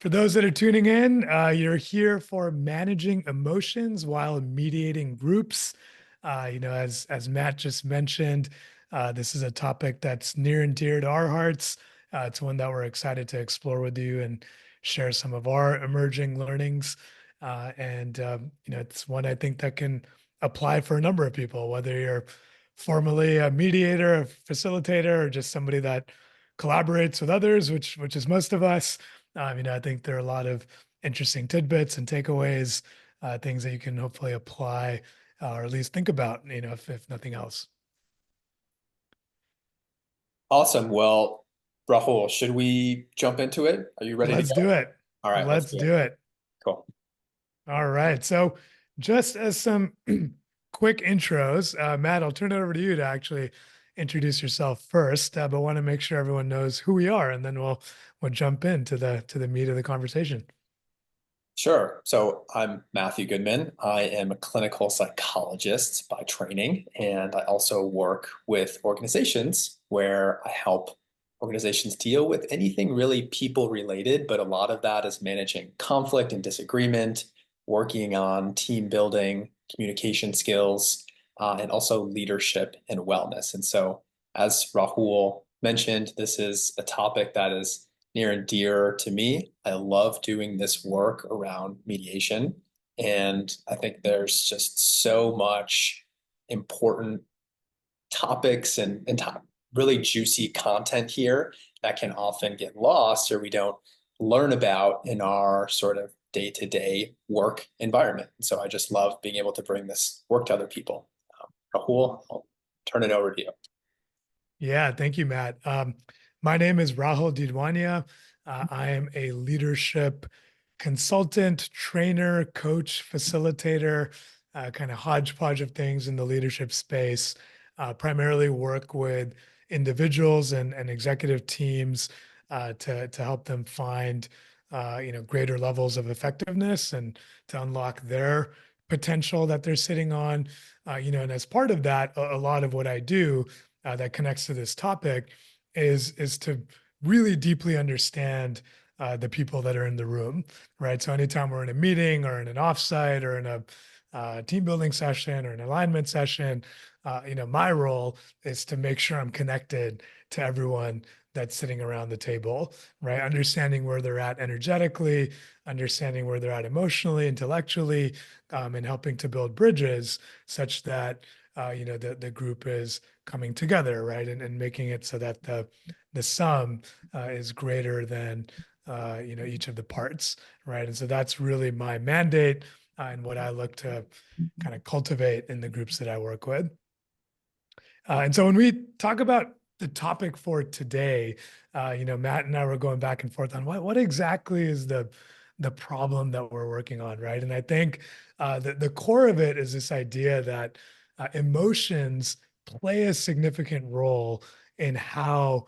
For those that are tuning in, you're here for managing emotions while mediating groups. As Matt just mentioned, this is a topic that's near and dear to our hearts. It's one that we're excited to explore with you and share some of our emerging learnings. It's one I think that can apply for a number of people, whether you're formerly a mediator, a facilitator, or just somebody that collaborates with others, which is most of us. I think there are a lot of interesting tidbits and takeaways, things that you can hopefully apply or at least think about, if nothing else. Awesome. Well, Rahul, should we jump into it? Are you ready to Let's do go? it. All right, let's Let's do do it. it. Cool. All right. So, just as some quick intros, Matt, I'll turn it over to you to actually introduce yourself first, but want to make sure everyone knows who we are, and then we'll jump into the meat of the conversation. Sure. So I'm Matthew Goodman. I am a clinical psychologist by training, and I also work with organizations where I help organizations deal with anything really people related, but a lot of that is managing conflict and disagreement, working on team building, communication skills, and also leadership and wellness. And so, as Rahul mentioned, this is a topic that is near and dear to me. I love doing this work around mediation. And I think there's just so much important topics and really juicy content here that can often get lost or we don't learn about in our sort of day-to-day work environment. So I just love being able to bring this work to other people. Rahul, I'll turn it over to you. Yeah, thank you, Matt. My name is Rahul Deedwania. I am a leadership consultant, trainer, coach, facilitator, kind of hodgepodge of things in the leadership space. Primarily work with individuals and executive teams to help them find greater levels of effectiveness and to unlock their potential that they're sitting on. And as part of that, a lot of what I do that connects to this topic is to really deeply understand the people that are in the room, right? So anytime we're in a meeting or in an offsite or in a team building session or an alignment session, my role is to make sure I'm connected to everyone that's sitting around the table, right? Understanding where they're at energetically, understanding where they're at emotionally, intellectually, and helping to build bridges such that the group is coming together, right? And making it so that the sum is greater than each of the parts, right? And so that's really my mandate and what I look to kind of cultivate in the groups that I work with. And so when we talk about the topic for today, Matt and I were going back and forth on what exactly is the problem that we're working on, right? And I think the core of it is this idea that emotions play a significant role in how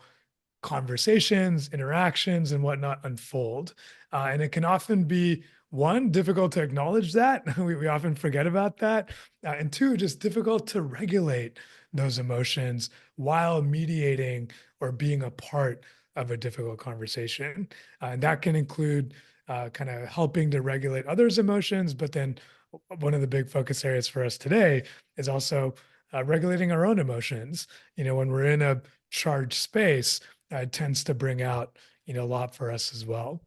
conversations, interactions, and whatnot unfold. And it can often be one, difficult to acknowledge that. We often forget about that. And two, just difficult to regulate those emotions while mediating or being a part of a difficult conversation. And that can include kind of helping to regulate others' emotions, but then one of the big focus areas for us today is also regulating our own emotions. When we're in a charged space, tends to bring out, a lot for us as well.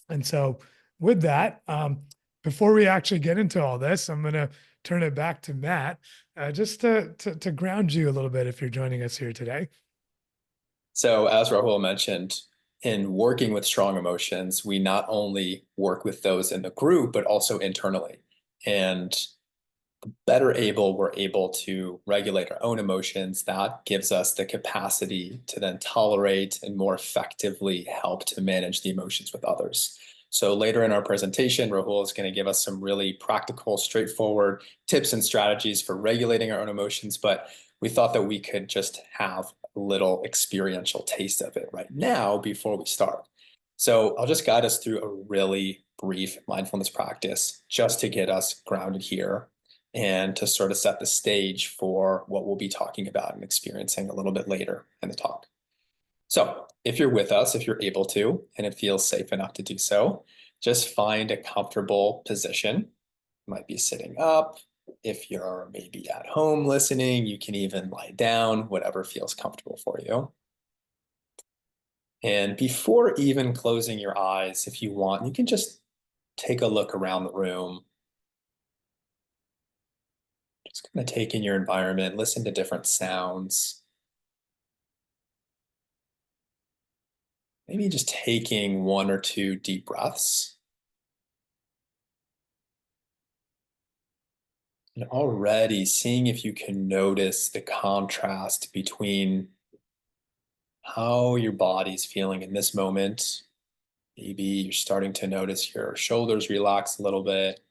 And so with that, before we actually get into all this, I'm going to turn it back to Matt, just to ground you a little bit if you're joining us here today. So, as Rahul mentioned, in working with strong emotions, we not only work with those in the group, but also internally. And the better we're able to regulate our own emotions, that gives us the capacity to then tolerate and more effectively help to manage the emotions with others. So later in our presentation, Rahul is going to give us some really practical, straightforward tips and strategies for regulating our own emotions, but we thought that we could just have a little experiential taste of it right now before we start. So I'll just guide us through a really brief mindfulness practice just to get us grounded here and to sort of set the stage for what we'll be talking about and experiencing a little bit later in the talk. So if you're with us, if you're able to, and it feels safe enough to do so, just find a comfortable position. You might be sitting up. If you're maybe at home listening, you can even lie down, whatever feels comfortable for you. And before even closing your eyes, if you want, you can just take a look around the room. Just kind of take in your environment, listen to different sounds. Maybe just taking 1 or 2 deep breaths. And already seeing if you can notice the contrast between how your body's feeling in this moment. Maybe you're starting to notice your shoulders relax a little bit.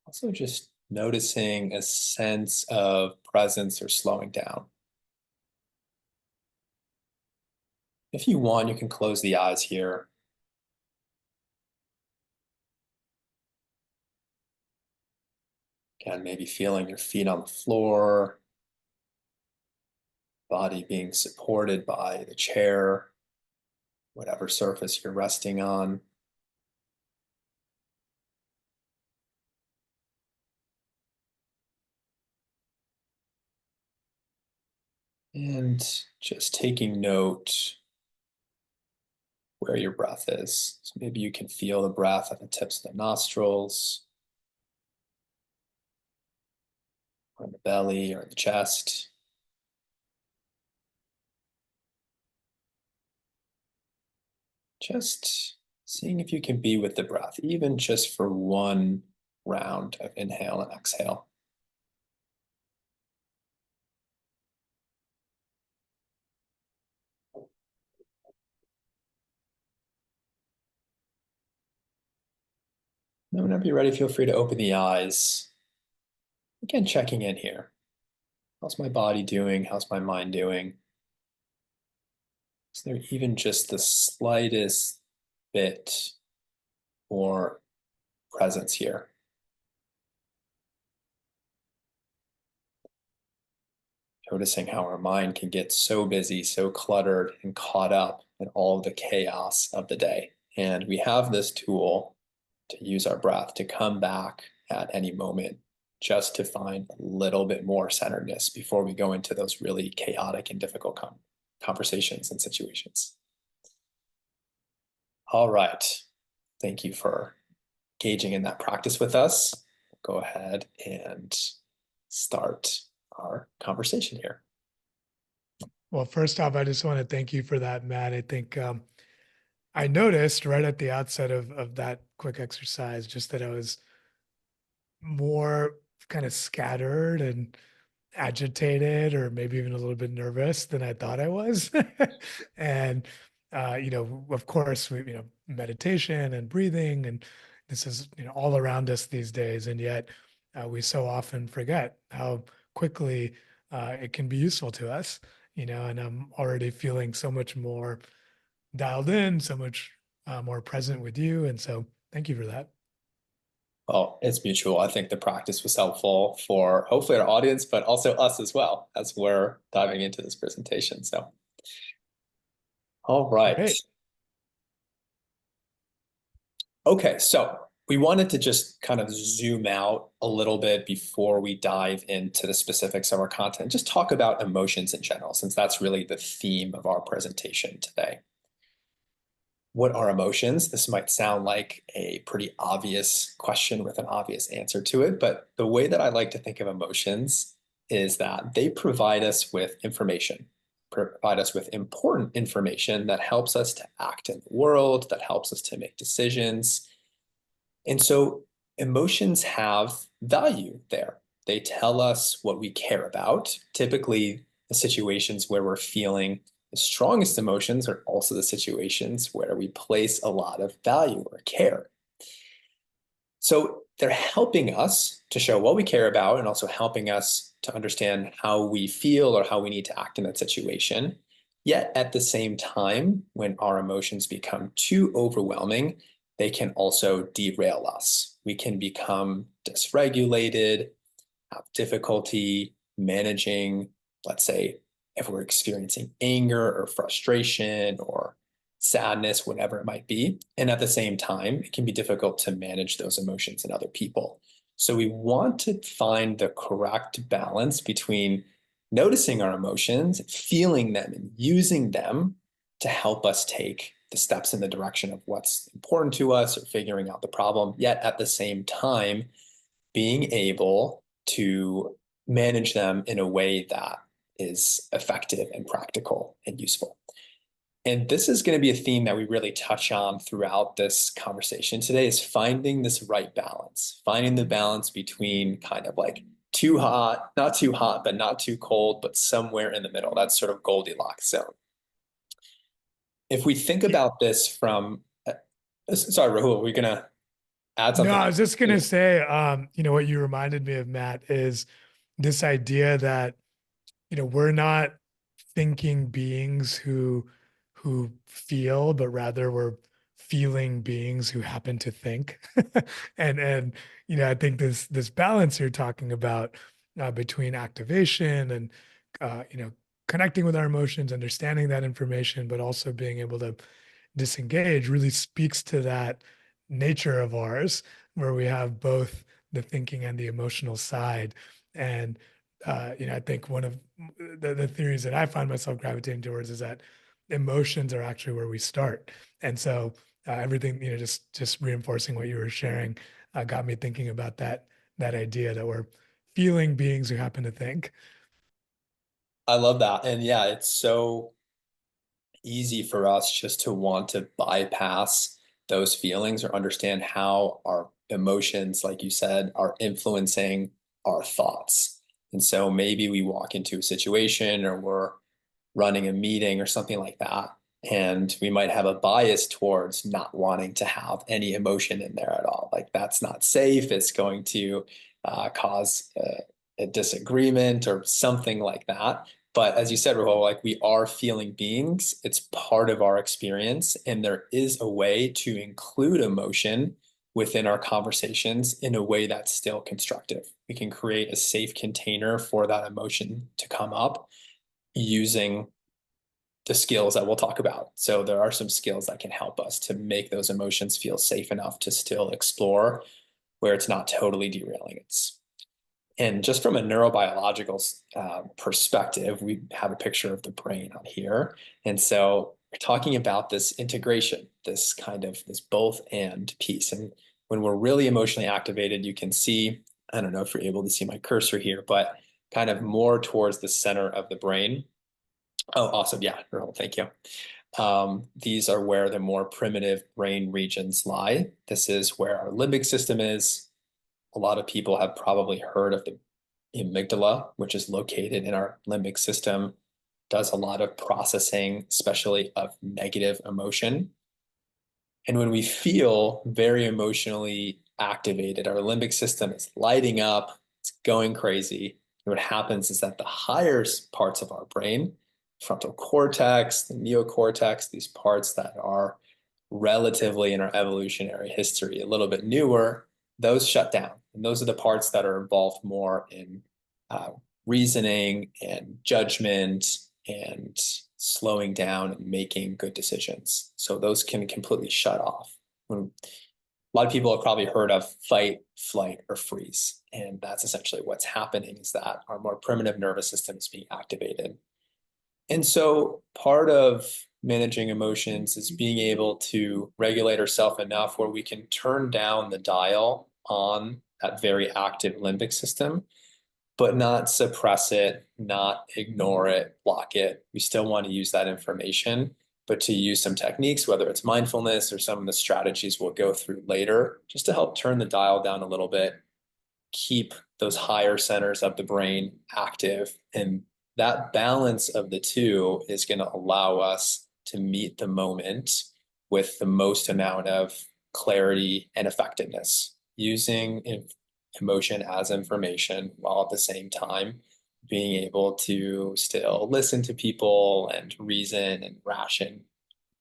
Also just noticing a sense of presence or slowing down. If you want, you can close the eyes here. Again, maybe feeling your feet on the floor, body being supported by the chair, whatever surface you're resting on. And just taking note where your breath is. So maybe you can feel the breath at the tips of the nostrils, or in the belly, or in the chest. Just seeing if you can be with the breath, even just for one round of inhale and exhale. And whenever you're ready, feel free to open the eyes. Again, checking in here. How's my body doing? How's my mind doing? Is there even just the slightest bit more presence here? Noticing how our mind can get so busy, so cluttered, and caught up in all the chaos of the day. And we have this tool to use our breath to come back at any moment, just to find a little bit more centeredness before we go into those really chaotic and difficult conversations and situations. All right. Thank you for engaging in that practice with us. Go ahead and start our conversation here. Well, first off, I just want to thank you for that, Matt. I think I noticed right at the outset of that quick exercise just that I was more kind of scattered and agitated, or maybe even a little bit nervous than I thought I was. And of course, meditation and breathing, and this is all around us these days, and yet we so often forget how quickly it can be useful to us. And I'm already feeling so much more dialed in, so much more present with you, and so thank you for that. Well, it's mutual. I think the practice was helpful for hopefully our audience, but also us as well as we're diving into this presentation. So, all right. Great. Okay, so we wanted to just kind of zoom out a little bit before we dive into the specifics of our content, just talk about emotions in general, since that's really the theme of our presentation today. What are emotions? This might sound like a pretty obvious question with an obvious answer to it, but the way that I like to think of emotions is that they provide us with information, provide us with important information that helps us to act in the world, that helps us to make decisions. And so emotions have value there. They tell us what we care about. Typically, the situations where we're feeling the strongest emotions are also the situations where we place a lot of value or care. So they're helping us to show what we care about and also helping us to understand how we feel or how we need to act in that situation. Yet at the same time, when our emotions become too overwhelming, they can also derail us. We can become dysregulated, have difficulty managing let's say if we're experiencing anger or frustration or sadness, whatever it might be. And at the same time, it can be difficult to manage those emotions in other people. So we want to find the correct balance between noticing our emotions, feeling them, and using them to help us take the steps in the direction of what's important to us or figuring out the problem, yet at the same time, being able to manage them in a way that is effective and practical and useful. And this is going to be a theme that we really touch on throughout this conversation today, is finding this right balance, finding the balance between kind of like too hot, not too hot, but not too cold, but somewhere in the middle. That's sort of Goldilocks zone. If we think about this from, sorry, Rahul, we're going to add No, something. I was just gonna say, what you reminded me of, Matt, is this idea that, we're not thinking beings who feel, but rather we're feeling beings who happen to think. And I think this balance you're talking about, between activation and connecting with our emotions, understanding that information, but also being able to disengage, really speaks to that nature of ours, where we have both the thinking and the emotional side. And I think one of the theories that I find myself gravitating towards is that emotions are actually where we start. And so everything, just reinforcing what you were sharing, got me thinking about that idea that we're feeling beings who happen to think. I love that. And yeah, it's so easy for us just to want to bypass those feelings or understand how our emotions, like you said, are influencing our thoughts. And so maybe we walk into a situation or we're running a meeting or something like that, and we might have a bias towards not wanting to have any emotion in there at all. Like that's not safe. It's going to cause a disagreement or something like that. But as you said, Rahul, like we are feeling beings. It's part of our experience. And there is a way to include emotion within our conversations in a way that's still constructive. We can create a safe container for that emotion to come up using the skills that we'll talk about. So there are some skills that can help us to make those emotions feel safe enough to still explore where it's not totally derailing. And just from a neurobiological perspective, we have a picture of the brain on here. And so we're talking about this integration, this kind of this both and piece. And when we're really emotionally activated, you can see, I don't know if you're able to see my cursor here, but kind of more towards the center of the brain. Oh, awesome. Yeah, Rahul, thank you. These are where the more primitive brain regions lie. This is where our limbic system is. A lot of people have probably heard of the amygdala, which is located in our limbic system, does a lot of processing, especially of negative emotion. And when we feel very emotionally activated, our limbic system is lighting up, it's going crazy. And what happens is that the higher parts of our brain, frontal cortex, the neocortex, these parts that are relatively in our evolutionary history a little bit newer, those shut down. And those are the parts that are involved more in uh, reasoning and judgment and slowing down and making good decisions. So those can completely shut off. A lot of people have probably heard of fight, flight, or freeze. And that's essentially what's happening, is that our more primitive nervous system is being activated. And so part of managing emotions is being able to regulate ourselves enough where we can turn down the dial on that very active limbic system, but not suppress it, not ignore it, block it. We still want to use that information, but to use some techniques, whether it's mindfulness or some of the strategies we'll go through later, just to help turn the dial down a little bit, keep those higher centers of the brain active. And that balance of the two is going to allow us to meet the moment with the most amount of clarity and effectiveness, using emotion as information while at the same time being able to still listen to people and reason and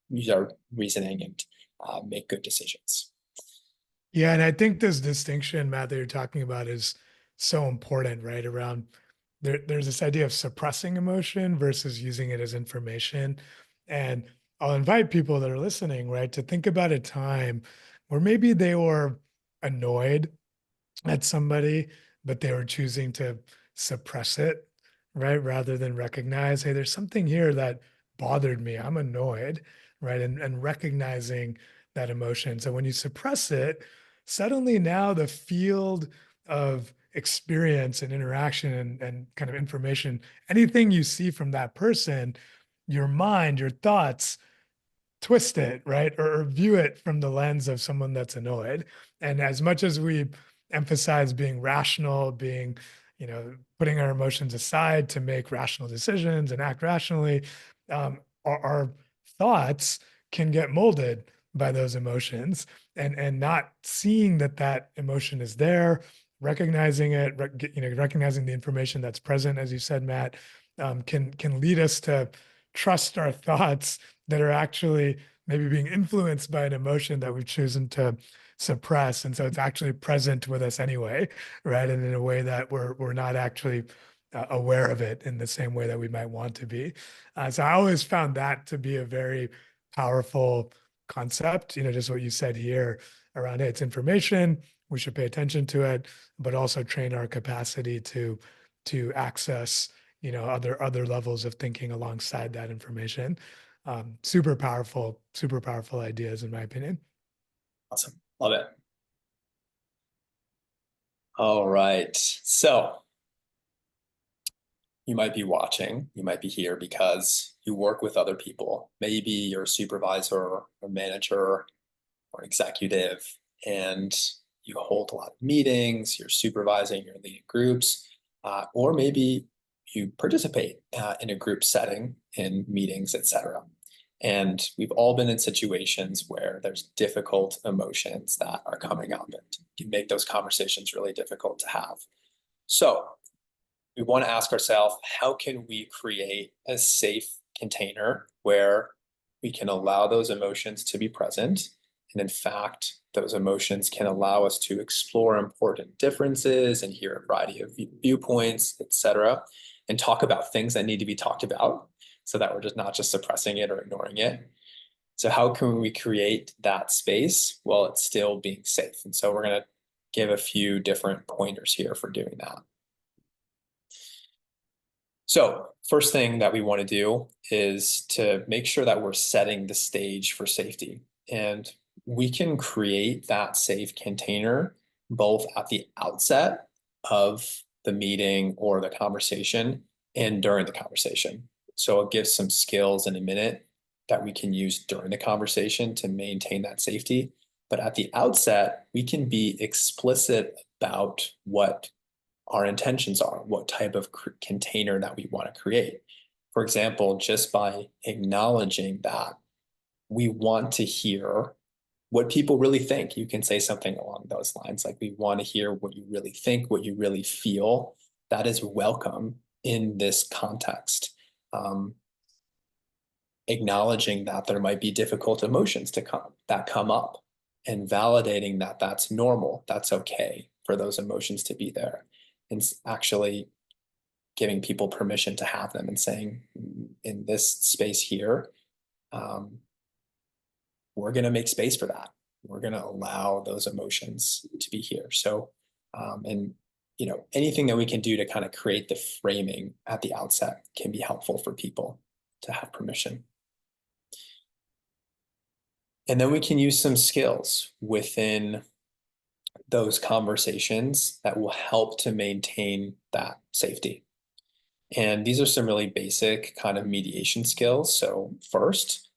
use our reasoning and make good decisions. Yeah, and I think this distinction, Matt, that you're talking about is so important, right? Around there's this idea of suppressing emotion versus using it as information. And I'll invite people that are listening, right, to think about a time where maybe they were annoyed at somebody, but they were choosing to suppress it, right? Rather than recognize, hey, there's something here that bothered me. I'm annoyed, right? And recognizing that emotion. So when you suppress it, suddenly now the field of experience and interaction and kind of information, anything you see from that person, your mind, your thoughts twist it, right? Or view it from the lens of someone that's annoyed. And as much as we emphasize being rational, being, putting our emotions aside to make rational decisions and act rationally, our thoughts can get molded by those emotions and not seeing that emotion is there, recognizing it, recognizing the information that's present, as you said, Matt, can lead us to trust our thoughts that are actually maybe being influenced by an emotion that we've chosen to suppress. And so it's actually present with us anyway, right? And in a way that we're not actually aware of it in the same way that we might want to be. So I always found that to be a very powerful concept, just what you said here around it. It's information, we should pay attention to it, but also train our capacity to access other levels of thinking alongside that information. Super powerful ideas, in my opinion. Awesome. Love it. All right. So you might be watching, you might be here because you work with other people. Maybe you're a supervisor or manager or executive, and you hold a lot of meetings, you're supervising, you're leading groups, or maybe you participate in a group setting in meetings, etc. And we've all been in situations where there's difficult emotions that are coming up and can make those conversations really difficult to have. So we want to ask ourselves, how can we create a safe container where we can allow those emotions to be present? And in fact, those emotions can allow us to explore important differences and hear a variety of viewpoints, etc., and talk about things that need to be talked about so that we're just not just suppressing it or ignoring it. So how can we create that space while it's still being safe? And so we're going to give a few different pointers here for doing that. So first thing that we want to do is to make sure that we're setting the stage for safety. And we can create that safe container both at the outset of the meeting or the conversation and during the conversation. So I'll give some skills in a minute that we can use during the conversation to maintain that safety. But at the outset, we can be explicit about what our intentions are, what type of container that we want to create. For example, just by acknowledging that we want to hear what people really think. You can say something along those lines, like we want to hear what you really think, what you really feel. That is welcome in this context. Acknowledging that there might be difficult emotions that come up and validating that that's normal, that's okay for those emotions to be there. And actually giving people permission to have them and saying, in this space here, we're going to make space for that. We're going to allow those emotions to be here. So, and anything that we can do to kind of create the framing at the outset can be helpful for people to have permission. And then we can use some skills within those conversations that will help to maintain that safety. And these are some really basic kind of mediation skills. So first,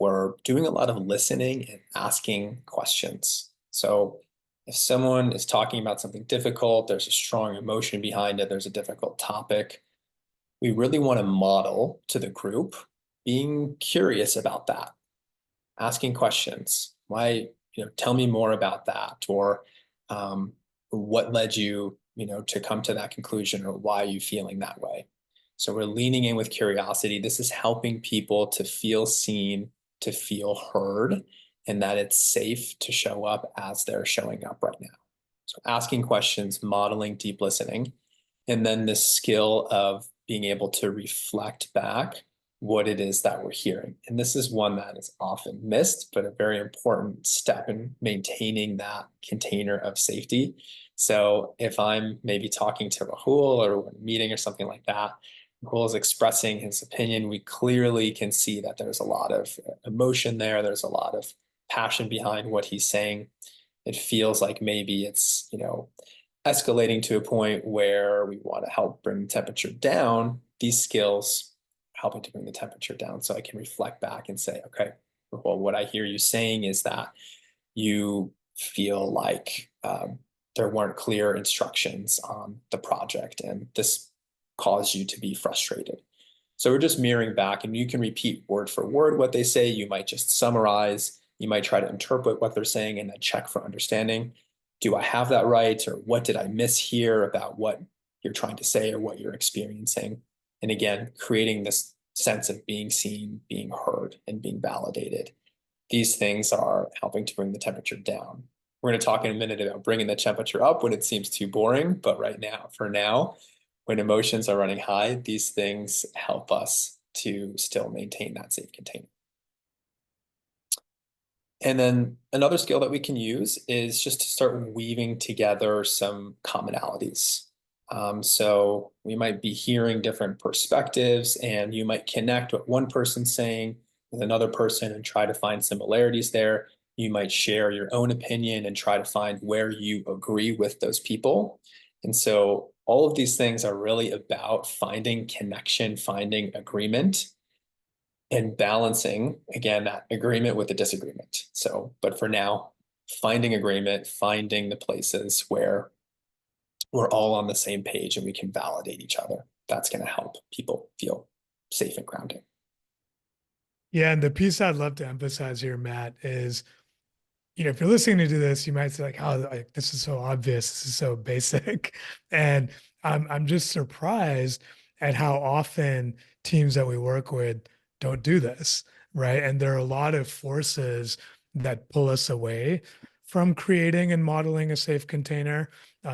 we're doing a lot of listening and asking questions. So if someone is talking about something difficult, there's a strong emotion behind it, there's a difficult topic, we really want to model to the group being curious about that, asking questions. Why, tell me more about that, or what led you, to come to that conclusion, or why are you feeling that way? So we're leaning in with curiosity. This is helping people to feel seen, to feel heard, and that it's safe to show up as they're showing up right now. So asking questions, modeling deep listening. And then the skill of being able to reflect back what it is that we're hearing. And this is one that is often missed, but a very important step in maintaining that container of safety. So if I'm maybe talking to Rahul or a meeting or something like that, Rahul is expressing his opinion, we clearly can see that there's a lot of emotion there. There's a lot of passion behind what he's saying. It feels like maybe it's, escalating to a point where we want to help bring the temperature down. These skills helping to bring the temperature down, so I can reflect back and say, okay, well, what I hear you saying is that you feel like there weren't clear instructions on the project, and this caused you to be frustrated. So we're just mirroring back, and you can repeat word for word what they say. You might just summarize. You might try to interpret what they're saying and then check for understanding. Do I have that right? Or what did I miss here about what you're trying to say or what you're experiencing? And again, creating this sense of being seen, being heard, and being validated. These things are helping to bring the temperature down. We're going to talk in a minute about bringing the temperature up when it seems too boring, but for now, when emotions are running high, these things help us to still maintain that safe container. And then another skill that we can use is just to start weaving together some commonalities. So we might be hearing different perspectives, and you might connect what one person's saying with another person and try to find similarities there. You might share your own opinion and try to find where you agree with those people. And so all of these things are really about finding connection, finding agreement, and balancing, again, that agreement with the disagreement. So, but for now, finding agreement, finding the places where we're all on the same page and we can validate each other. That's going to help people feel safe and grounded. Yeah, and the piece I'd love to emphasize here, Matt, is, if you're listening to this, you might say like, "Oh, like, this is so obvious. This is so basic," and I'm just surprised at how often teams that we work with don't do this, right? And there are a lot of forces that pull us away from creating and modeling a safe container.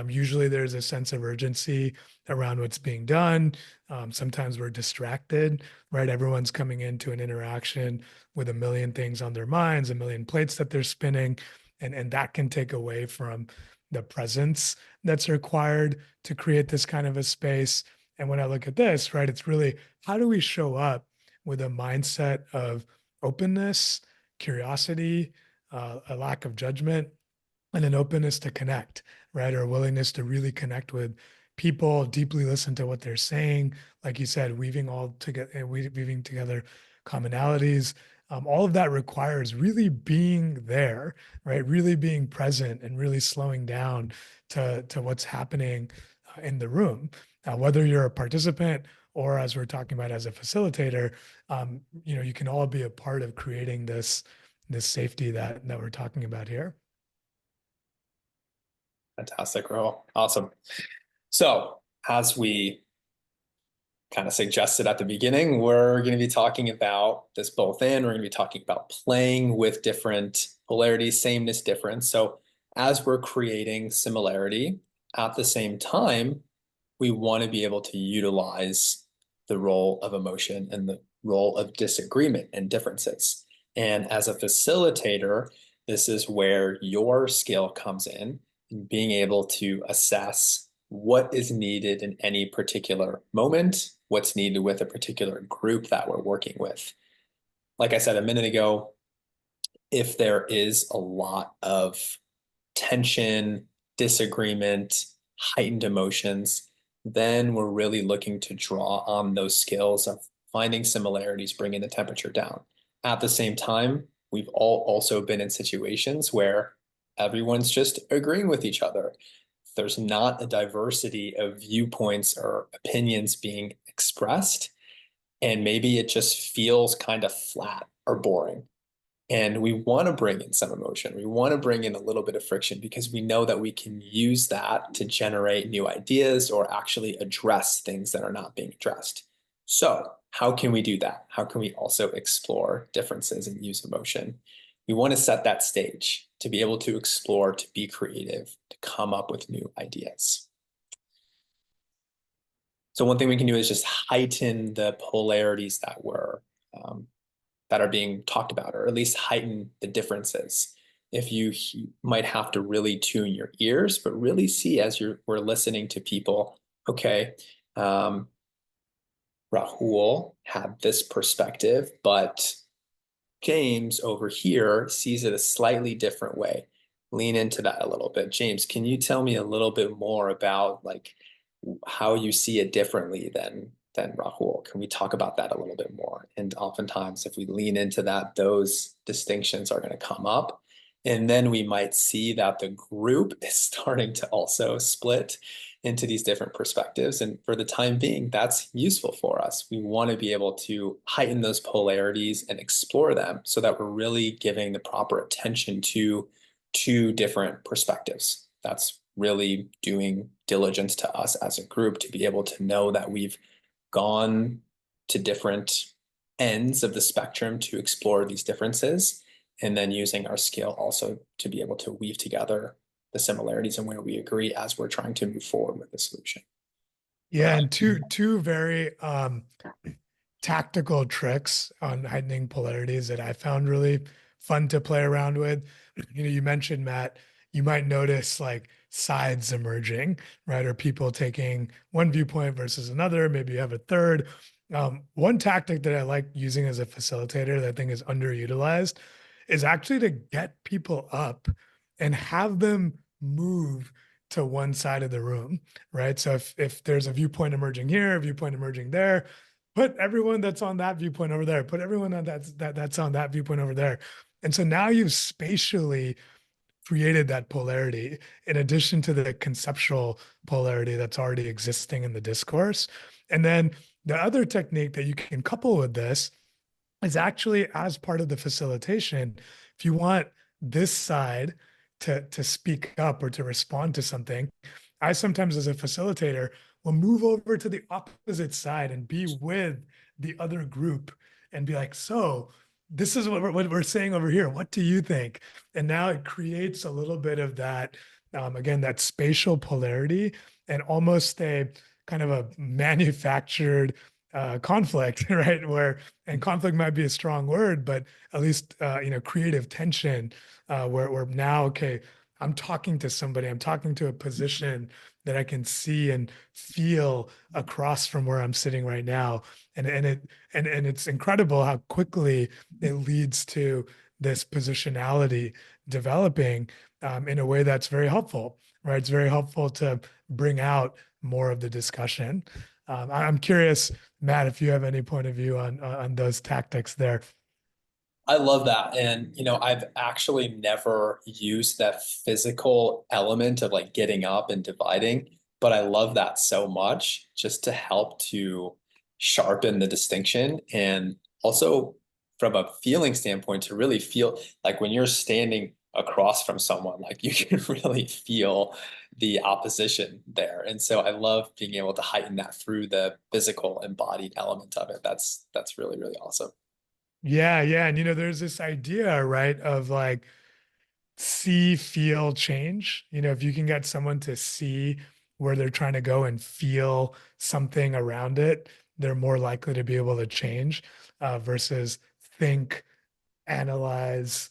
Usually, there's a sense of urgency around what's being done. Sometimes we're distracted, right? Everyone's coming into an interaction with a million things on their minds, a million plates that they're spinning, and that can take away from the presence that's required to create this kind of a space. And when I look at this, right, it's really, how do we show up with a mindset of openness, curiosity, a lack of judgment, and an openness to connect, right? Or a willingness to really connect with people, deeply listen to what they're saying. Like you said, weaving together commonalities. All of that requires really being there, right? Really being present and really slowing down to what's happening in the room. Whether you're a participant or, as we're talking about, as a facilitator, you can all be a part of creating this safety that we're talking about here. Fantastic, Rahul. Awesome. So as we kind of suggested at the beginning, we're going to be talking about this both and we're going to be talking about playing with different polarities, sameness, difference. So as we're creating similarity, at the same time, we want to be able to utilize the role of emotion and the role of disagreement and differences. And as a facilitator, this is where your skill comes in being able to assess what is needed in any particular moment, what's needed with a particular group that we're working with. Like I said a minute ago, if there is a lot of tension, disagreement, heightened emotions, then we're really looking to draw on those skills of finding similarities, bringing the temperature down. At the same time, we've all also been in situations where everyone's just agreeing with each other. There's not a diversity of viewpoints or opinions being expressed, and maybe it just feels kind of flat or boring. And we want to bring in some emotion. We want to bring in a little bit of friction because we know that we can use that to generate new ideas or actually address things that are not being addressed. So how can we do that? How can we also explore differences and use emotion? We want to set that stage to be able to explore, to be creative, to come up with new ideas. So one thing we can do is just heighten the polarities that were that are being talked about, or at least heighten the differences. If you might have to really tune your ears, but really see as we're listening to people, okay, Rahul had this perspective, but James over here sees it a slightly different way. Lean into that a little bit. James, can you tell me a little bit more about like how you see it differently than Rahul? Can we talk about that a little bit more? And oftentimes, if we lean into that, those distinctions are going to come up. And then we might see that the group is starting to also split into these different perspectives. And for the time being, that's useful for us. We want to be able to heighten those polarities and explore them so that we're really giving the proper attention to two different perspectives. That's really doing diligence to us as a group to be able to know that we've gone to different ends of the spectrum to explore these differences, and then using our skill also to be able to weave together the similarities and where we agree as we're trying to move forward with the solution. Yeah, and two very tactical tricks on heightening polarities that I found really fun to play around with. You mentioned, Matt, you might notice like sides emerging, right? Or people taking one viewpoint versus another. Maybe you have a third. One tactic that I like using as a facilitator that I think is underutilized is actually to get people up and have them move to one side of the room, right? So if there's a viewpoint emerging here, a viewpoint emerging there, put everyone that's on that viewpoint over there, put everyone that's on that viewpoint over there. And so now you've spatially created that polarity in addition to the conceptual polarity that's already existing in the discourse. And then the other technique that you can couple with this is actually as part of the facilitation. If you want this side to speak up or to respond to something, I sometimes as a facilitator will move over to the opposite side and be with the other group and be like, so this is what we're saying over here. What do you think? And now it creates a little bit of that, again, that spatial polarity and almost a kind of a manufactured conflict, right? And conflict might be a strong word, but at least, creative tension, where now, okay, I'm talking to somebody, I'm talking to a position that I can see and feel across from where I'm sitting right now. And it's incredible how quickly it leads to this positionality developing in a way that's very helpful, right? It's very helpful to bring out more of the discussion. I'm curious, Matt, if you have any point of view on those tactics there. I love that. And, I've actually never used that physical element of like getting up and dividing, but I love that so much just to help to sharpen the distinction. And also from a feeling standpoint, to really feel like when you're standing across from someone, like you can really feel the opposition there. And so I love being able to heighten that through the physical embodied element of it. That's really, really awesome. Yeah, yeah. And there's this idea, right, of like see, feel, change. If you can get someone to see where they're trying to go and feel something around it, they're more likely to be able to change versus think, analyze,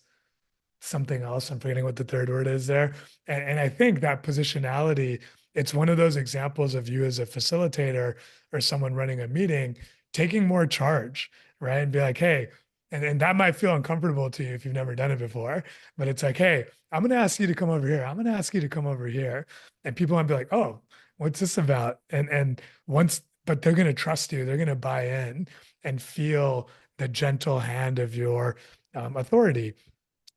something else. I'm forgetting what the third word is there. And I think that positionality, it's one of those examples of you as a facilitator or someone running a meeting, taking more charge, right? And be like, hey, and that might feel uncomfortable to you if you've never done it before, but it's like, hey, I'm going to ask you to come over here. I'm going to ask you to come over here. And people might be like, oh, what's this about? But they're going to trust you. They're going to buy in and feel the gentle hand of your authority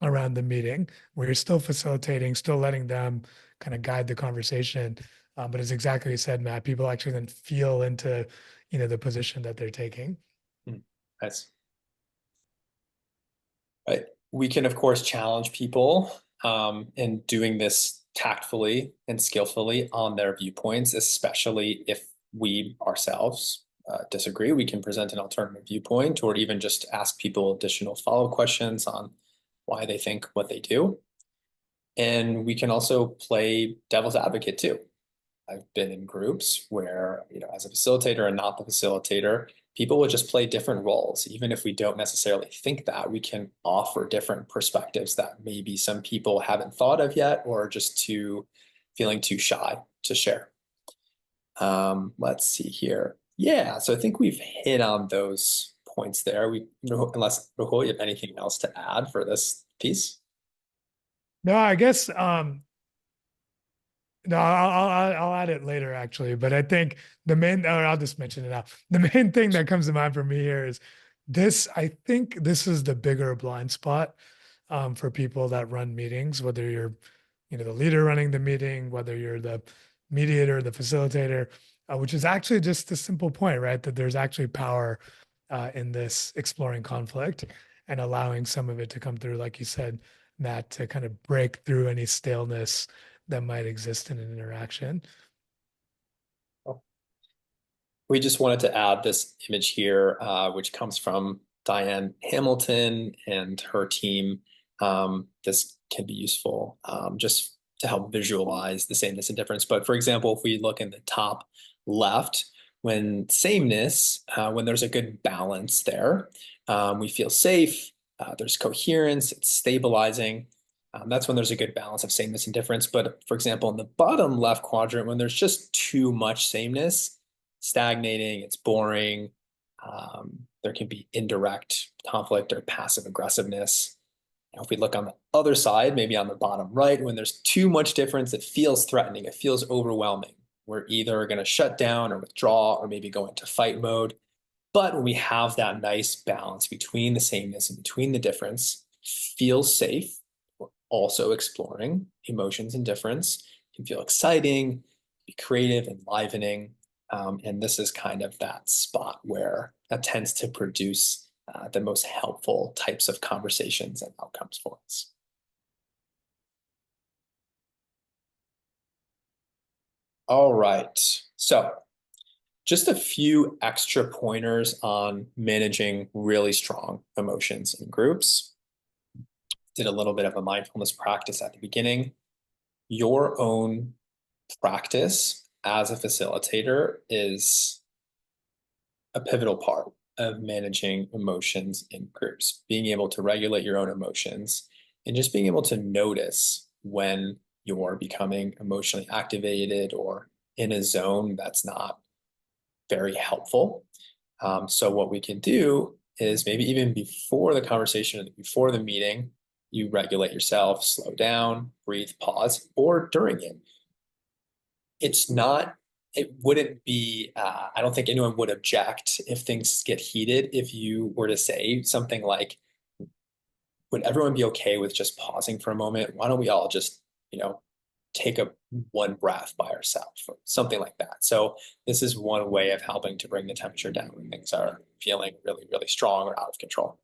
around the meeting where you're still facilitating, still letting them kind of guide the conversation. But it's exactly what you said, Matt, people actually then feel into, the position that they're taking. Nice. Right. We can, of course, challenge people in doing this tactfully and skillfully on their viewpoints, especially if we ourselves disagree. We can present an alternative viewpoint or even just ask people additional follow-up questions on why they think what they do. And we can also play devil's advocate too. I've been in groups where, as a facilitator and not the facilitator, people will just play different roles. Even if we don't necessarily think that, we can offer different perspectives that maybe some people haven't thought of yet, or just feeling too shy to share. Let's see here. Yeah, so I think we've hit on those points there. Unless Rahul, you have anything else to add for this piece? No, I guess no, I'll add it later actually, but I think or I'll just mention it now. The main thing that comes to mind for me here is this. I think this is the bigger blind spot for people that run meetings, whether you're, the leader running the meeting, whether you're the mediator, the facilitator, which is actually just the simple point, right? That there's actually power in this exploring conflict and allowing some of it to come through, like you said, Matt, to kind of break through any staleness that might exist in an interaction. We just wanted to add this image here, which comes from Diane Hamilton and her team. This can be useful just to help visualize the sameness and difference. But for example, if we look in the top left, when sameness, when there's a good balance there, we feel safe, there's coherence, it's stabilizing. That's when there's a good balance of sameness and difference. But for example, in the bottom left quadrant, when there's just too much sameness, stagnating, it's boring, there can be indirect conflict or passive aggressiveness. If we look on the other side, maybe on the bottom right, when there's too much difference, it feels threatening, it feels overwhelming. We're either going to shut down or withdraw or maybe go into fight mode. But when we have that nice balance between the sameness and between the difference, feels safe, we're also exploring emotions and difference, it can feel exciting, be creative, enlivening. And this is kind of that spot where that tends to produce the most helpful types of conversations and outcomes for us. All right, so just a few extra pointers on managing really strong emotions in groups. Did a little bit of a mindfulness practice at the beginning. Your own practice as a facilitator is a pivotal part of managing emotions in groups, being able to regulate your own emotions and just being able to notice when you're becoming emotionally activated or in a zone that's not very helpful. So what we can do is maybe even before the conversation, before the meeting, you regulate yourself, slow down, breathe, pause, or during it. It wouldn't be, I don't think anyone would object if things get heated if you were to say something like, would everyone be okay with just pausing for a moment? Why don't we all just, take one breath by ourselves or something like that. So this is one way of helping to bring the temperature down when things are feeling really, really strong or out of control.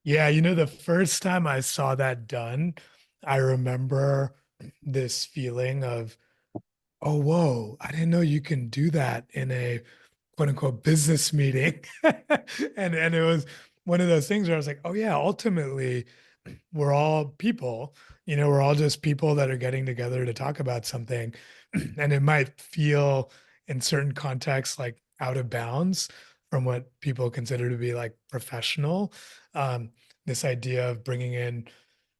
Yeah, the first time I saw that done, I remember this feeling of, oh, whoa, I didn't know you can do that in a quote unquote business meeting. And it was one of those things where I was like, oh yeah, ultimately we're all people, we're all just people that are getting together to talk about something. And it might feel in certain contexts like out of bounds from what people consider to be like professional. This idea of bringing in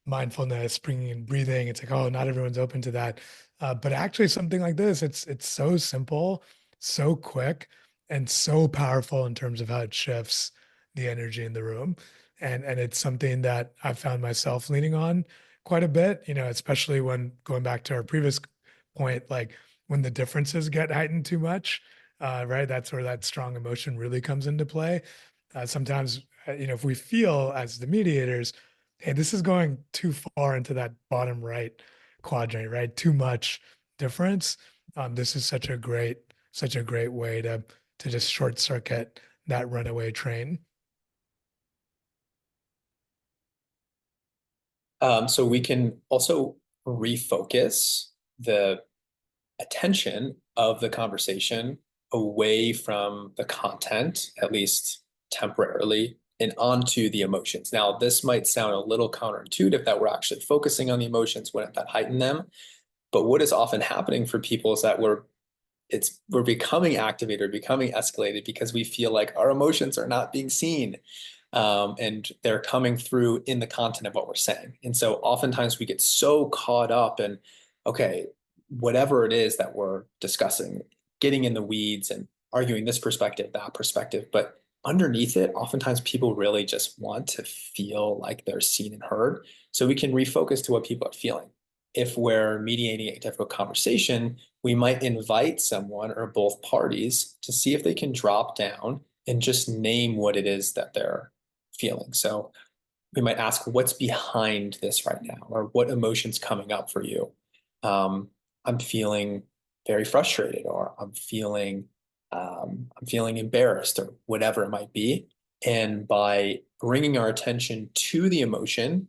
mindfulness, bringing in breathing. It's like, oh, not everyone's open to that. But actually, something like this, it's so simple, so quick, and so powerful in terms of how it shifts the energy in the room. And it's something that I've found myself leaning on quite a bit, especially when going back to our previous point, like when the differences get heightened too much, right? That's where that strong emotion really comes into play. Sometimes, if we feel as the mediators, hey, this is going too far into that bottom right quadrant, right? Too much difference. This is such a great way to just short circuit that runaway train. So we can also refocus the attention of the conversation away from the content, at least temporarily, and onto the emotions. Now, this might sound a little counterintuitive that we're actually focusing on the emotions, wouldn't that heighten them? But what is often happening for people is that we're becoming activated, becoming escalated because we feel like our emotions are not being seen. And they're coming through in the content of what we're saying. And so oftentimes we get so caught up in, okay, whatever it is that we're discussing, getting in the weeds and arguing this perspective, that perspective. But underneath it, oftentimes people really just want to feel like they're seen and heard. So we can refocus to what people are feeling. If we're mediating a difficult conversation, we might invite someone or both parties to see if they can drop down and just name what it is that they're feeling. So we might ask, what's behind this right now? Or what emotion's coming up for you? I'm feeling very frustrated, or I'm feeling embarrassed, or whatever it might be. And by bringing our attention to the emotion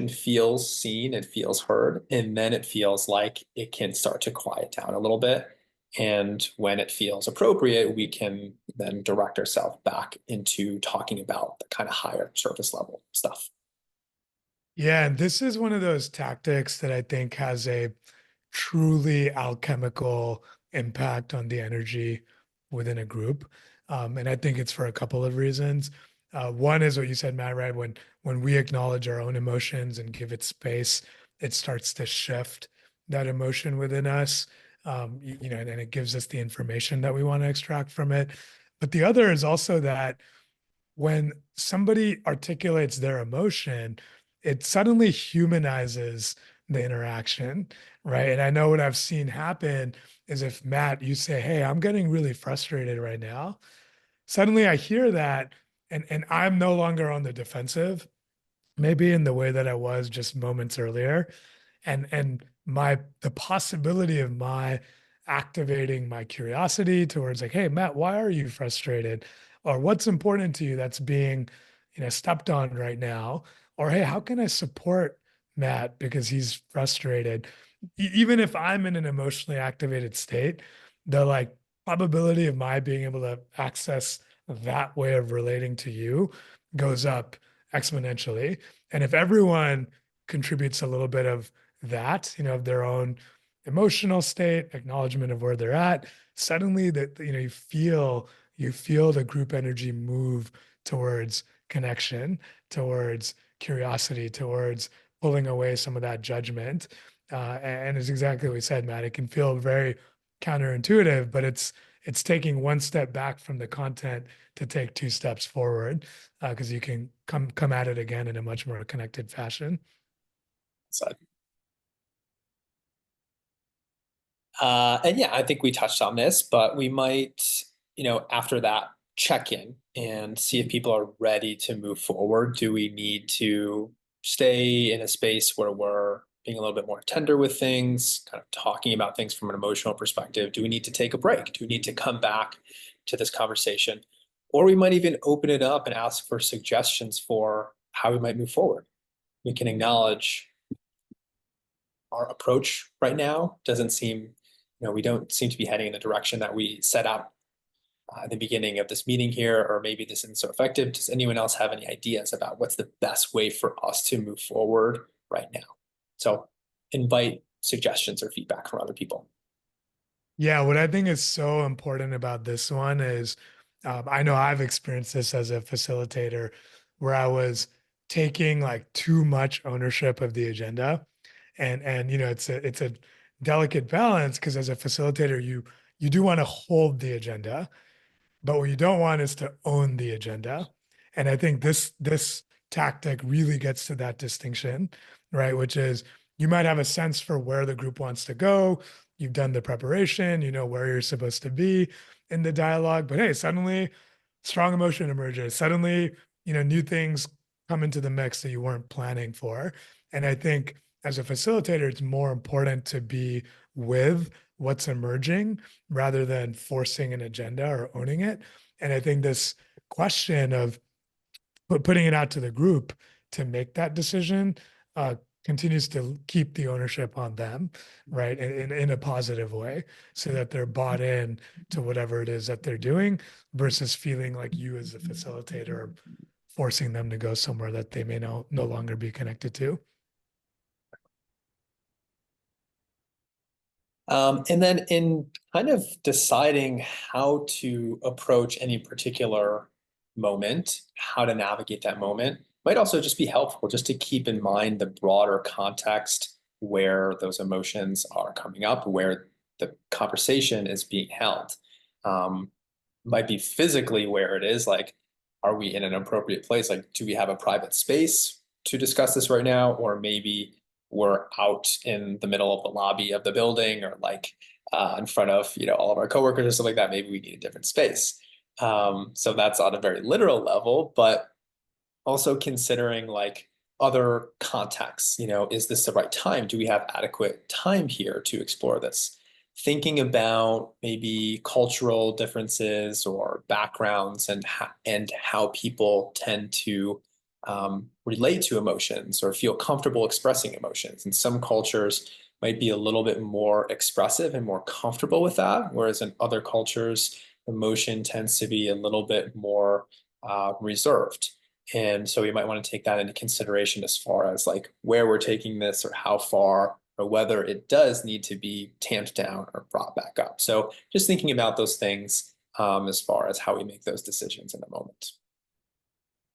feels seen, it feels heard, and then it feels like it can start to quiet down a little bit. And when it feels appropriate, we can then direct ourselves back into talking about the kind of higher surface level stuff. Yeah, and this is one of those tactics that I think has a truly alchemical impact on the energy within a group. And I think it's for a couple of reasons. One is what you said, Matt, right? When we acknowledge our own emotions and give it space, it starts to shift that emotion within us. And it gives us the information that we want to extract from it. But the other is also that when somebody articulates their emotion, it suddenly humanizes the interaction, right? And I know what I've seen happen is if Matt, you say, "Hey, I'm getting really frustrated right now." Suddenly I hear that and I'm no longer on the defensive, maybe in the way that I was just moments earlier. And the possibility of my activating my curiosity towards like, hey, Matt, why are you frustrated? Or what's important to you that's being, stepped on right now? Or hey, how can I support Matt because he's frustrated? Even if I'm in an emotionally activated state, the like probability of my being able to access that way of relating to you goes up exponentially. And if everyone contributes a little bit of that, of their own emotional state, acknowledgement of where they're at, suddenly that, you feel the group energy move towards connection, towards curiosity, towards pulling away some of that judgment. And it's exactly what we said, Matt. It can feel very counterintuitive, but it's taking one step back from the content to take two steps forward because you can come at it again in a much more connected fashion. So, and yeah, I think we touched on this, but we might, after that, check in and see if people are ready to move forward. Do we need to stay in a space where we're being a little bit more tender with things, kind of talking about things from an emotional perspective? Do we need to take a break? Do we need to come back to this conversation? Or we might even open it up and ask for suggestions for how we might move forward. We can acknowledge our approach right now doesn't seem, we don't seem to be heading in the direction that we set out at the beginning of this meeting here, or maybe this isn't so effective. Does anyone else have any ideas about what's the best way for us to move forward right now? So invite suggestions or feedback from other people. Yeah, what I think is so important about this one is I know I've experienced this as a facilitator where I was taking like too much ownership of the agenda. And it's a delicate balance because as a facilitator, you do want to hold the agenda, but what you don't want is to own the agenda. And I think this tactic really gets to that distinction, right? Which is you might have a sense for where the group wants to go. You've done the preparation, you know where you're supposed to be in the dialogue, but hey, suddenly strong emotion emerges. Suddenly, new things come into the mix that you weren't planning for. And I think as a facilitator, it's more important to be with what's emerging rather than forcing an agenda or owning it. And I think this question of putting it out to the group to make that decision uh, continues to keep the ownership on them, right? In a positive way, so that they're bought in to whatever it is that they're doing versus feeling like you as a facilitator are forcing them to go somewhere that they may no longer be connected to. And then in kind of deciding how to approach any particular moment, how to navigate that moment, might also just be helpful just to keep in mind the broader context where those emotions are coming up, where the conversation is being held. Um, might be physically where it is, like, are we in an appropriate place? Like, do we have a private space to discuss this right now? Or maybe we're out in the middle of the lobby of the building, or like in front of all of our coworkers or something like that. Maybe we need a different space. So that's on a very literal level, but also considering like other contexts. Is this the right time? Do we have adequate time here to explore this? Thinking about maybe cultural differences or backgrounds, and how people tend to relate to emotions or feel comfortable expressing emotions. And some cultures might be a little bit more expressive and more comfortable with that, whereas in other cultures, emotion tends to be a little bit more reserved. And so we might want to take that into consideration as far as like where we're taking this, or how far, or whether it does need to be tamped down or brought back up. So just thinking about those things as far as how we make those decisions in the moment.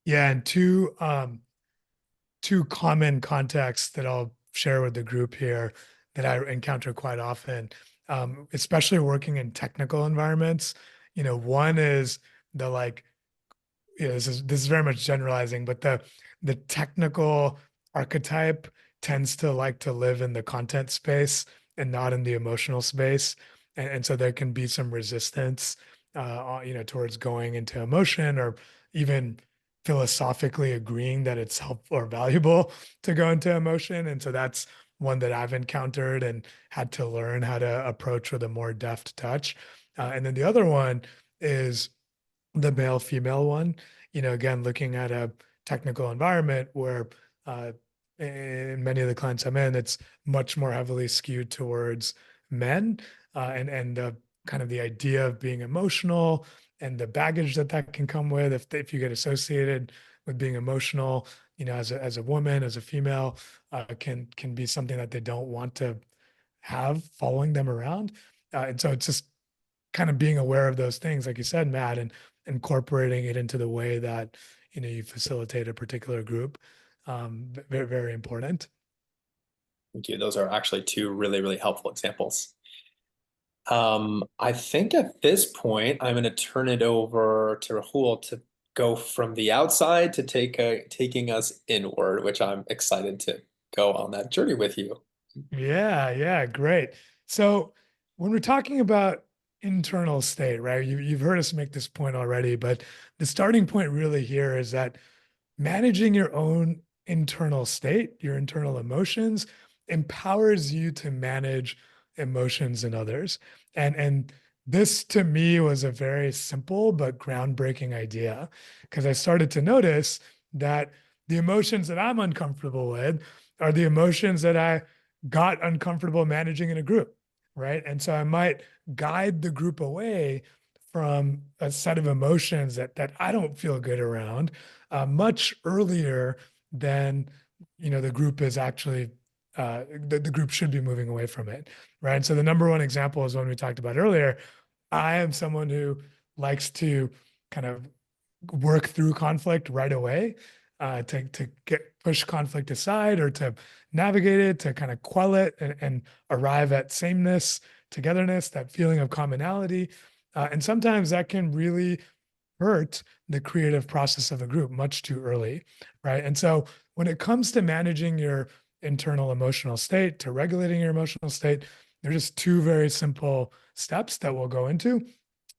Yeah, and two common contexts that I'll share with the group here that I encounter quite often, especially working in technical environments. One is the like, this is very much generalizing, but the technical archetype tends to like to live in the content space and not in the emotional space. And so there can be some resistance, towards going into emotion, or even philosophically agreeing that it's helpful or valuable to go into emotion. And so that's one that I've encountered and had to learn how to approach with a more deft touch. And then the other one is the male female one. Again, looking at a technical environment where in many of the clients I'm in, it's much more heavily skewed towards men, and kind of the idea of being emotional and the baggage that that can come with if you get associated with being emotional, as a woman, as a female, can be something that they don't want to have following them around. And so it's just kind of being aware of those things, like you said, Matt, and incorporating it into the way that you facilitate a particular group. Very, very important. Thank you. Those are actually two really, really helpful examples. I think at this point, I'm going to turn it over to Rahul to go from the outside to taking us inward, which I'm excited to go on that journey with you. Yeah, yeah, great. So when we're talking about internal state, right? You've heard us make this point already, but the starting point really here is that managing your own internal state, your internal emotions, empowers you to manage emotions in others. And this to me was a very simple but groundbreaking idea, because I started to notice that the emotions that I'm uncomfortable with are the emotions that I got uncomfortable managing in a group, right? And so I might guide the group away from a set of emotions that I don't feel good around, much earlier than the group is actually the group should be moving away from it, right? And so the number one example is one we talked about earlier. I am someone who likes to kind of work through conflict right away, to get push conflict aside, or to navigate it, to kind of quell it, and arrive at sameness, togetherness, that feeling of commonality. And sometimes that can really hurt the creative process of a group much too early, right? And so when it comes to managing your internal emotional state, to regulating your emotional state, there's just two very simple steps that we'll go into.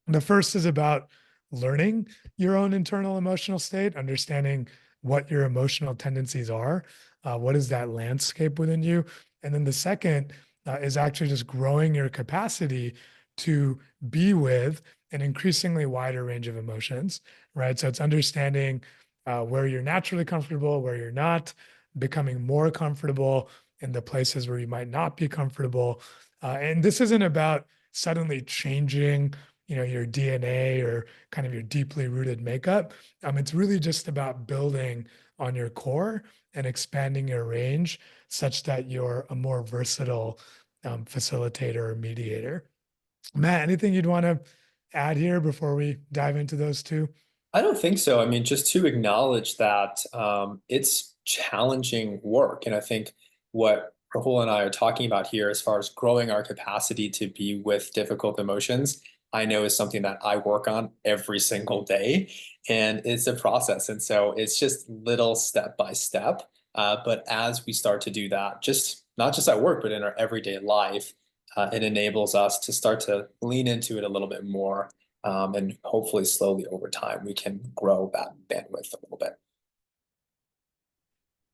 The first is about learning your own internal emotional state, understanding what your emotional tendencies are, what is that landscape within you. And then the second is actually just growing your capacity to be with an increasingly wider range of emotions, right? So it's understanding where you're naturally comfortable, where you're not, becoming more comfortable in the places where you might not be comfortable. And this isn't about suddenly changing your DNA or kind of your deeply rooted makeup. It's really just about building on your core and expanding your range such that you're a more versatile facilitator or mediator. Matt, anything you'd want to add here before we dive into those two? I don't think so. I mean, just to acknowledge that it's challenging work. And I think what Rahul and I are talking about here, as far as growing our capacity to be with difficult emotions, I know is something that I work on every single day. And it's a process. And so it's just little step by step. But as we start to do that, just not just at work, but in our everyday life, it enables us to start to lean into it a little bit more, and hopefully slowly over time, we can grow that bandwidth a little bit.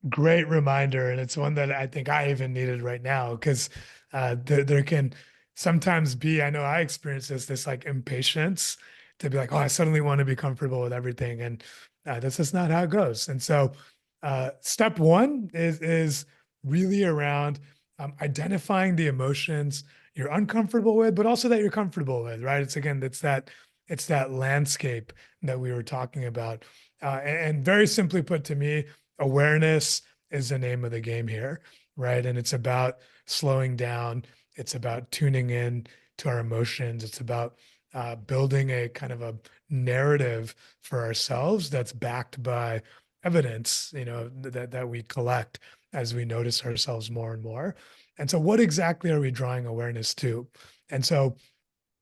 Great reminder. And it's one that I think I even needed right now because there can sometimes be, I know I experience this like impatience to be like, oh, I suddenly want to be comfortable with everything. And that's just not how it goes. And so step one is really around identifying the emotions you're uncomfortable with, but also that you're comfortable with, right? It's again, it's that landscape that we were talking about. And very simply put to me, awareness is the name of the game here, right? And it's about slowing down. It's about tuning in to our emotions. It's about building a kind of a narrative for ourselves that's backed by evidence, that we collect as we notice ourselves more and more. And so, what exactly are we drawing awareness to? And so,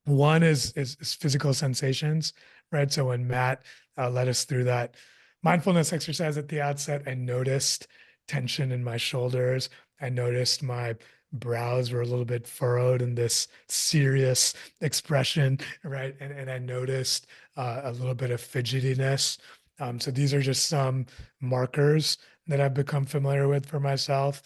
one is physical sensations, right? So when Matt led us through that mindfulness exercise at the outset, I noticed tension in my shoulders. I noticed my brows were a little bit furrowed in this serious expression, right? And I noticed a little bit of fidgetiness. So these are just some markers that I've become familiar with for myself.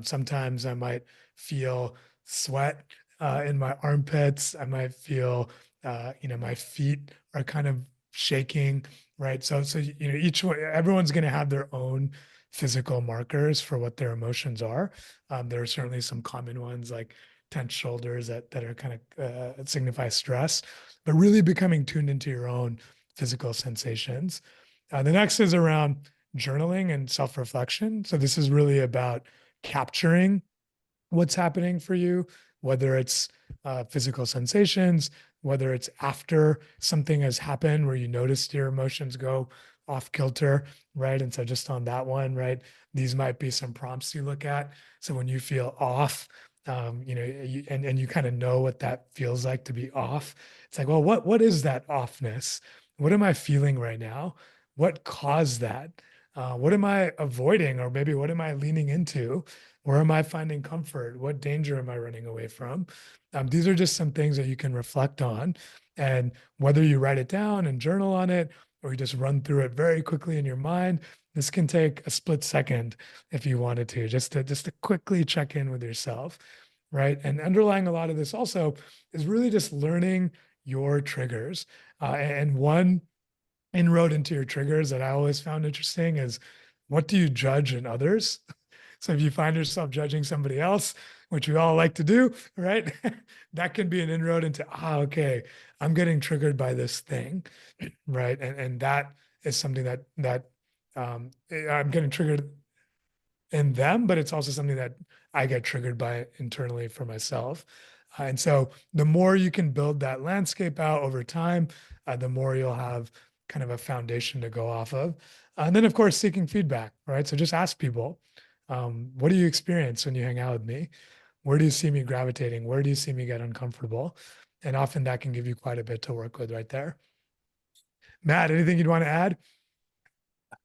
Sometimes I might feel sweat in my armpits. I might feel, my feet are kind of shaking, right? So each one, everyone's going to have their own physical markers for what their emotions are. There are certainly some common ones like tense shoulders that are kind of signify stress, but really becoming tuned into your own physical sensations. The next is around journaling and self-reflection. So this is really about capturing what's happening for you, whether it's physical sensations, whether it's after something has happened where you noticed your emotions go off kilter, right? And so just on that one, right, these might be some prompts you look at. So when you feel off, and you kind of know what that feels like to be off. It's like, well, what is that offness? What am I feeling right now? What caused that? What am I avoiding, or maybe what am I leaning into? Where am I finding comfort? What danger am I running away from? These are just some things that you can reflect on. And whether you write it down and journal on it, or you just run through it very quickly in your mind, this can take a split second if you wanted to, just to quickly check in with yourself, right? And underlying a lot of this also is really just learning your triggers. And one inroad into your triggers that I always found interesting is, what do you judge in others? So if you find yourself judging somebody else, which we all like to do, right? That can be an inroad into, okay, I'm getting triggered by this thing, right? And that is something that I'm getting triggered in them, but it's also something that I get triggered by internally for myself. And so the more you can build that landscape out over time, the more you'll have kind of a foundation to go off of. And then, of course, seeking feedback, right? So just ask people, what do you experience when you hang out with me? Where do you see me gravitating? Where do you see me get uncomfortable? And often that can give you quite a bit to work with right there. Matt, anything you'd want to add?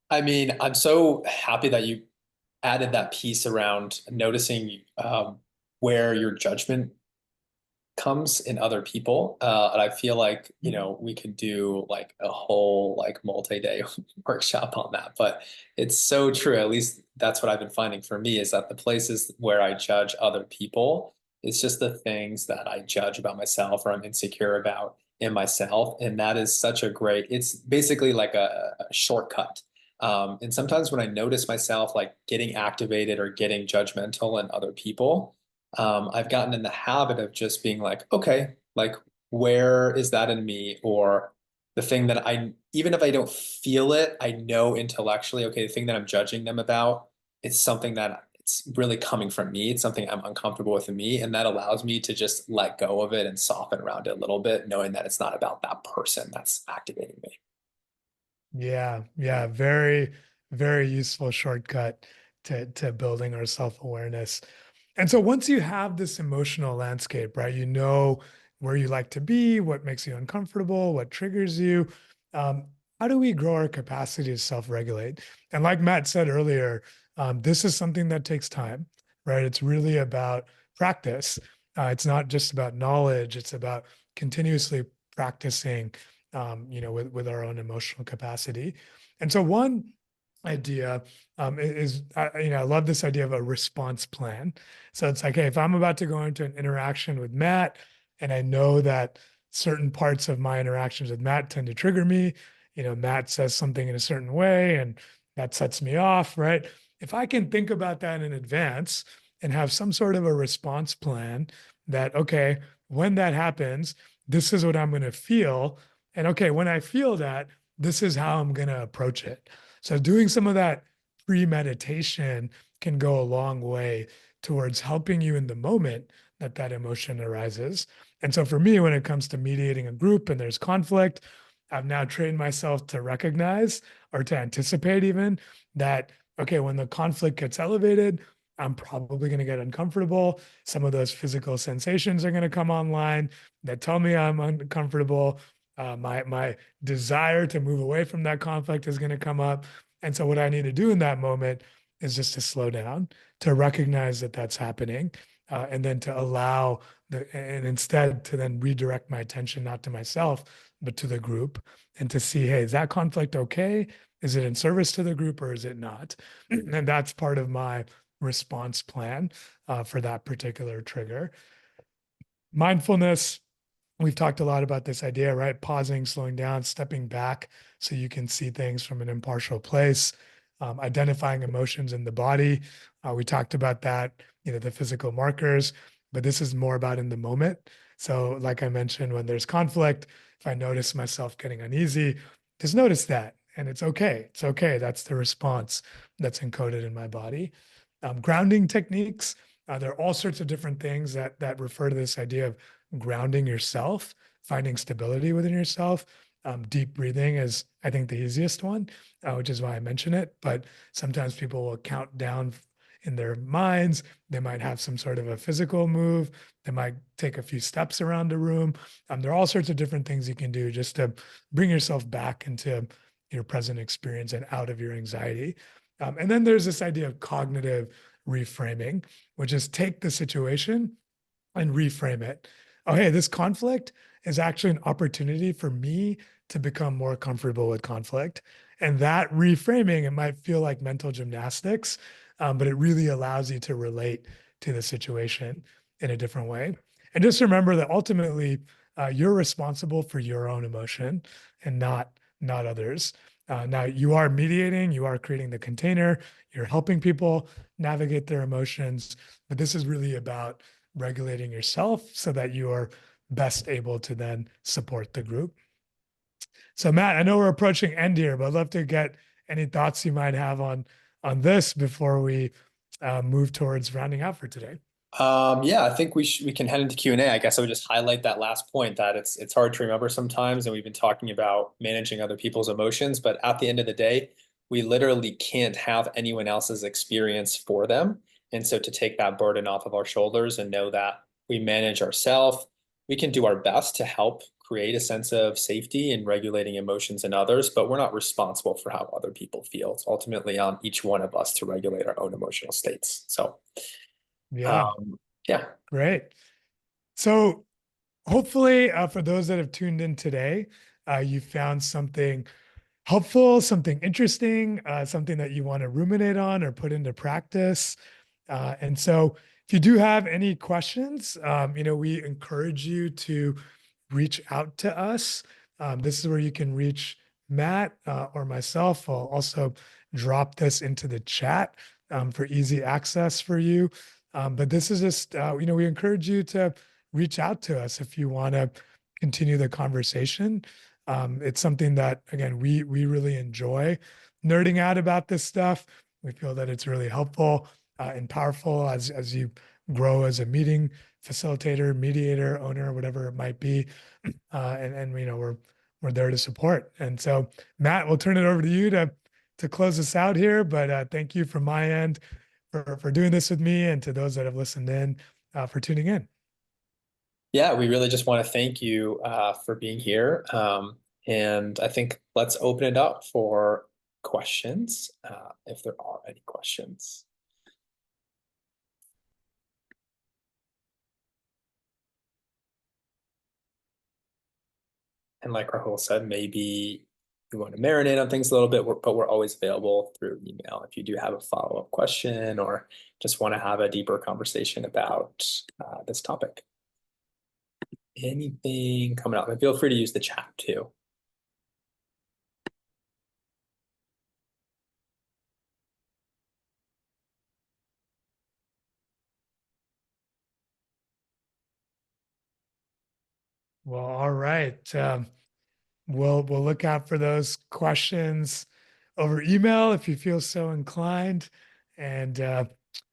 I mean, I'm so happy that you added that piece around noticing where your judgment comes in other people. And I feel like, we could do like a whole like multi-day workshop on that. But it's so true. At least that's what I've been finding for me, is that the places where I judge other people, it's just the things that I judge about myself or I'm insecure about in myself. And that is such a great, it's basically like a shortcut. And sometimes when I notice myself like getting activated or getting judgmental in other people, I've gotten in the habit of just being like, okay, like where is that in me? Or the thing that even if I don't feel it, I know intellectually, okay, the thing that I'm judging them about, it's something that it's really coming from me. It's something I'm uncomfortable with in me. And that allows me to just let go of it and soften around it a little bit, knowing that it's not about that person that's activating me. Yeah, yeah, very, very useful shortcut to building our self-awareness. And so once you have this emotional landscape, right, you know where you like to be, what makes you uncomfortable, what triggers you. Um, how do we grow our capacity to self-regulate? And like Matt said earlier, this is something that takes time, right? It's really about practice. It's not just about knowledge, it's about continuously practicing with our own emotional capacity. And so one idea I love this idea of a response plan. So it's like, hey, if I'm about to go into an interaction with Matt, and I know that certain parts of my interactions with Matt tend to trigger me, Matt says something in a certain way, and that sets me off, right? If I can think about that in advance and have some sort of a response plan that, okay, when that happens, this is what I'm going to feel. And okay, when I feel that, this is how I'm going to approach it. So doing some of that premeditation can go a long way towards helping you in the moment that that emotion arises. And so for me, when it comes to mediating a group and there's conflict, I've now trained myself to recognize or to anticipate even that, okay, when the conflict gets elevated, I'm probably going to get uncomfortable. Some of those physical sensations are going to come online that tell me I'm uncomfortable. My desire to move away from that conflict is going to come up. And so what I need to do in that moment is just to slow down, to recognize that that's happening, and then to allow and instead to then redirect my attention not to myself, but to the group, and to see, hey, is that conflict okay? Is it in service to the group or is it not? And that's part of my response plan for that particular trigger. Mindfulness, we've talked a lot about this idea, right? Pausing, slowing down, stepping back so you can see things from an impartial place, identifying emotions in the body. We talked about that, the physical markers, but this is more about in the moment. So, like I mentioned, when there's conflict, if I notice myself getting uneasy, just notice that. And it's okay. It's okay. That's the response that's encoded in my body. Grounding techniques, there are all sorts of different things that refer to this idea of grounding yourself, finding stability within yourself. Deep breathing is, I think, the easiest one, which is why I mention it. But sometimes people will count down in their minds. They might have some sort of a physical move. They might take a few steps around the room. There are all sorts of different things you can do just to bring yourself back into your present experience and out of your anxiety. And then there's this idea of cognitive reframing, which is take the situation and reframe it. Oh, hey, this conflict is actually an opportunity for me to become more comfortable with conflict. And that reframing, it might feel like mental gymnastics, but it really allows you to relate to the situation in a different way. And just remember that ultimately, you're responsible for your own emotion and not others. Now you are mediating, you are creating the container, you're helping people navigate their emotions, but this is really about regulating yourself so that you are best able to then support the group. So Matt, I know we're approaching end here, but I'd love to get any thoughts you might have on this before we move towards rounding out for today. Yeah, I think we can head into Q&A. I guess I would just highlight that last point that it's hard to remember sometimes, and we've been talking about managing other people's emotions, but at the end of the day, we literally can't have anyone else's experience for them. And so to take that burden off of our shoulders and know that we manage ourselves, we can do our best to help create a sense of safety and regulating emotions in others, but we're not responsible for how other people feel. It's ultimately on each one of us to regulate our own emotional states. So Yeah, um, yeah. great. So hopefully, for those that have tuned in today, you found something helpful, something interesting, something that you want to ruminate on or put into practice. And so if you do have any questions, we encourage you to reach out to us. This is where you can reach Matt or myself. I'll also drop this into the chat for easy access for you. But this is just, we encourage you to reach out to us if you want to continue the conversation. It's something that, again, we really enjoy nerding out about this stuff. We feel that it's really helpful. and powerful as you grow as a meeting facilitator, mediator, owner, whatever it might be. And we're there to support. And so, Matt, we'll turn it over to you to close us out here. But thank you from my end for doing this with me, and to those that have listened in for tuning in. Yeah, we really just want to thank you for being here. And I think let's open it up for questions, if there are any questions. And like Rahul said, maybe you want to marinate on things a little bit, but we're always available through email if you do have a follow-up question or just want to have a deeper conversation about this topic. Anything coming up? And feel free to use the chat too. Well, all right. We'll look out for those questions over email if you feel so inclined. And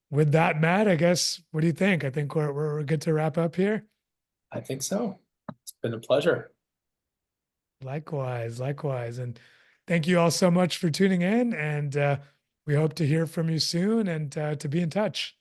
with that, Matt, I guess, what do you think? I think we're good to wrap up here. I think so. It's been a pleasure. Likewise, likewise. And thank you all so much for tuning in. And we hope to hear from you soon and to be in touch.